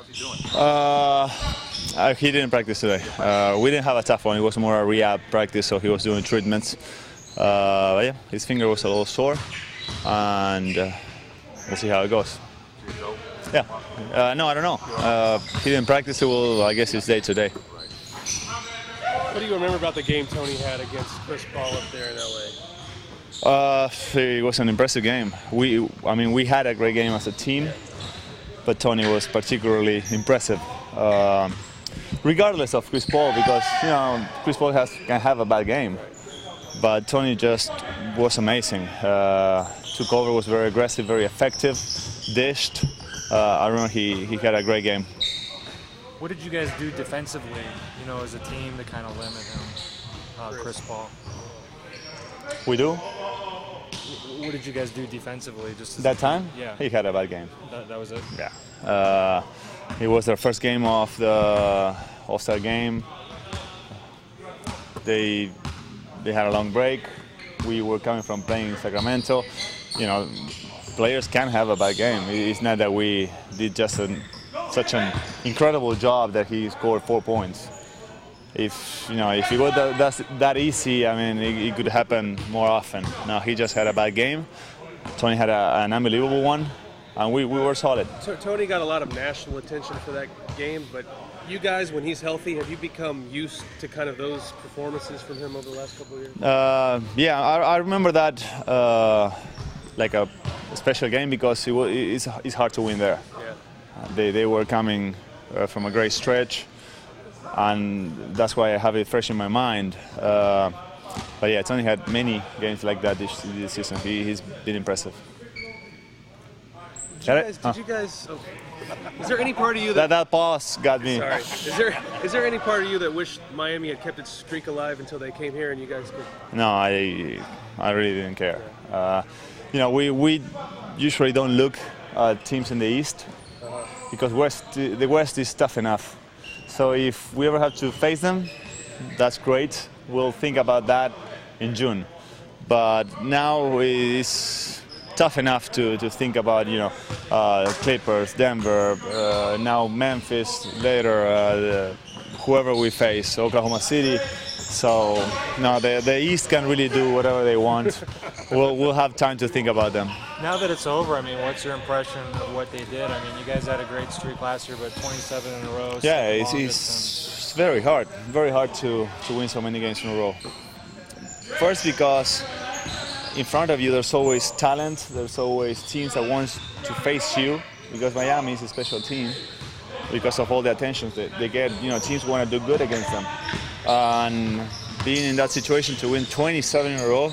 How's he doing? He didn't practice today. We didn't have a tough one. It was more a rehab practice, so he was doing treatments. But yeah, his finger was a little sore, and we'll see how it goes. Yeah. No, I don't know. He didn't practice. Well, I guess it's day today. What do you remember about the game Tony had against Chris Paul up there in LA? It was an impressive game. We had a great game as a team, but Tony was particularly impressive. Regardless of Chris Paul, because Chris Paul can have a bad game, but Tony just was amazing. Took over, was very aggressive, very effective, dished. I remember he had a great game. What did you guys do defensively, as a team to kind of limit him, Chris Paul? We do. What did you guys do defensively? Just that time? Yeah. He had a bad game. That was it? Yeah. It was their first game of the All-Star game. They had a long break. We were coming from playing in Sacramento. Players can have a bad game. It's not that we did just such an incredible job that he scored 4 points. If it was that easy, it could happen more often. No, he just had a bad game. Tony had an unbelievable one, and we were solid. So Tony got a lot of national attention for that game, but you guys, when he's healthy, have you become used to kind of those performances from him over the last couple of years? Yeah, I remember that like a special game because it's hard to win there. Yeah. They were coming from a great stretch, and that's why I have it fresh in my mind. But yeah, Tony had many games like that this season. He's been impressive. Did you guys? Is there any part of you that pause got me? Sorry. Is there any part of you that wished Miami had kept its streak alive until they came here and you guys could? No, I really didn't care. We usually don't look at teams in the East because the West is tough enough. So if we ever have to face them, that's great. We'll think about that in June. But now it's tough enough to think about, Clippers, Denver, now Memphis, later whoever we face, Oklahoma City. So no, the East can really do whatever they want. We'll have time to think about them. Now that it's over, what's your impression of what they did? You guys had a great streak last year, but 27 in a row. Yeah, it's very hard to win so many games in a row. First, because in front of you there's always talent, there's always teams that want to face you, because Miami is a special team because of all the attention that they get. Teams want to do good against them. And being in that situation to win 27 in a row,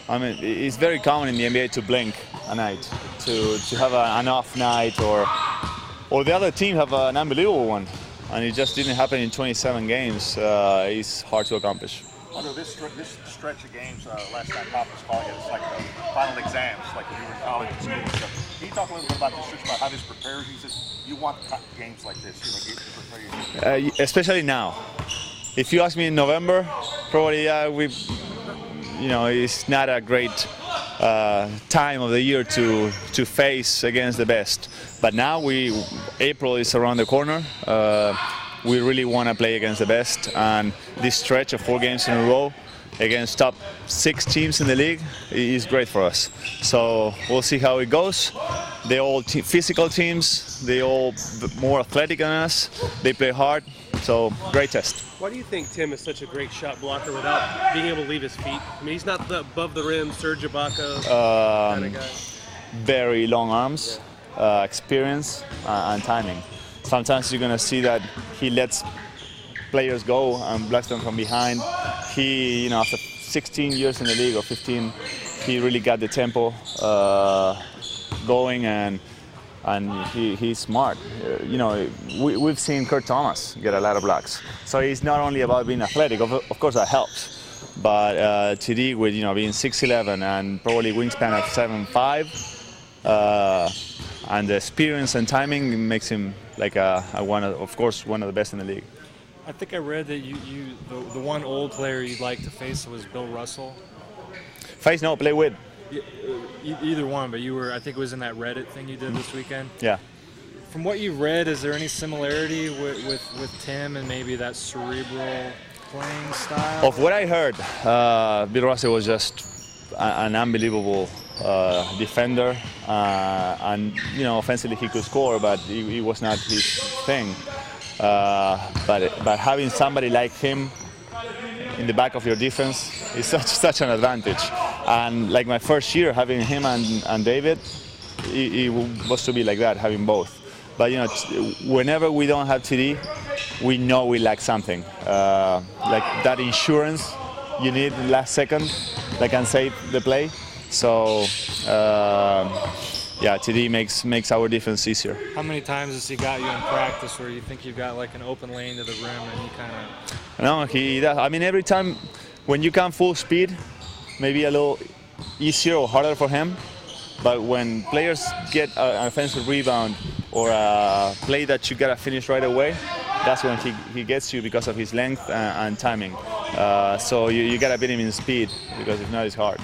it's very common in the NBA to blink a night, to have an off night, or the other team have an unbelievable one, and it just didn't happen in 27 games. It's hard to accomplish. Manu, this stretch of games, last time Pop was calling it, it's like the final exams, like when you were in college and school and stuff. Can you talk a little bit about this stretch, about how this prepares you? He says you want games like this, to prepare you. Especially now. If you ask me in November, probably it's not a great time of the year to face against the best. But now April is around the corner. We really want to play against the best, and this stretch of 4 games in a row against top 6 teams in the league is great for us. So we'll see how it goes. They're all physical teams. They're all more athletic than us. They play hard. So great test. Why do you think Tim is such a great shot blocker without being able to leave his feet? He's not the above the rim Serge Ibaka kind of guy. Very long arms, experience, and timing. Sometimes you're going to see that he lets players go and blocks them from behind. He, after 16 years in the league, or 15, he really got the tempo going, and he's smart. We've seen Kurt Thomas get a lot of blocks. So it's not only about being athletic, of course that helps, but TD with being 6'11" and probably wingspan of 7'5", and the experience and timing makes him like one of the best in the league. I think I read that the one old player you'd like to face was Bill Russell. Face, no, play with. Either one, but I think it was in that Reddit thing you did this weekend. Yeah. From what you read, is there any similarity with Tim and maybe that cerebral playing style? Of what I heard, Bill Russell was just an unbelievable defender, and offensively he could score, but it was not his thing. But having somebody like him in the back of your defense is such an advantage. And like my first year, having him and David, it was to be like that, having both. But whenever we don't have TD, we know we lack something. Like that insurance you need in the last second that can save the play. So TD makes our defense easier. How many times has he got you in practice where you think you've got like an open lane to the rim and he kind of? No, he does. I mean, every time when you come full speed, maybe a little easier or harder for him. But when players get an offensive rebound or a play that you gotta finish right away, that's when he gets you because of his length and timing. So you gotta beat him in speed, because if not, it's hard.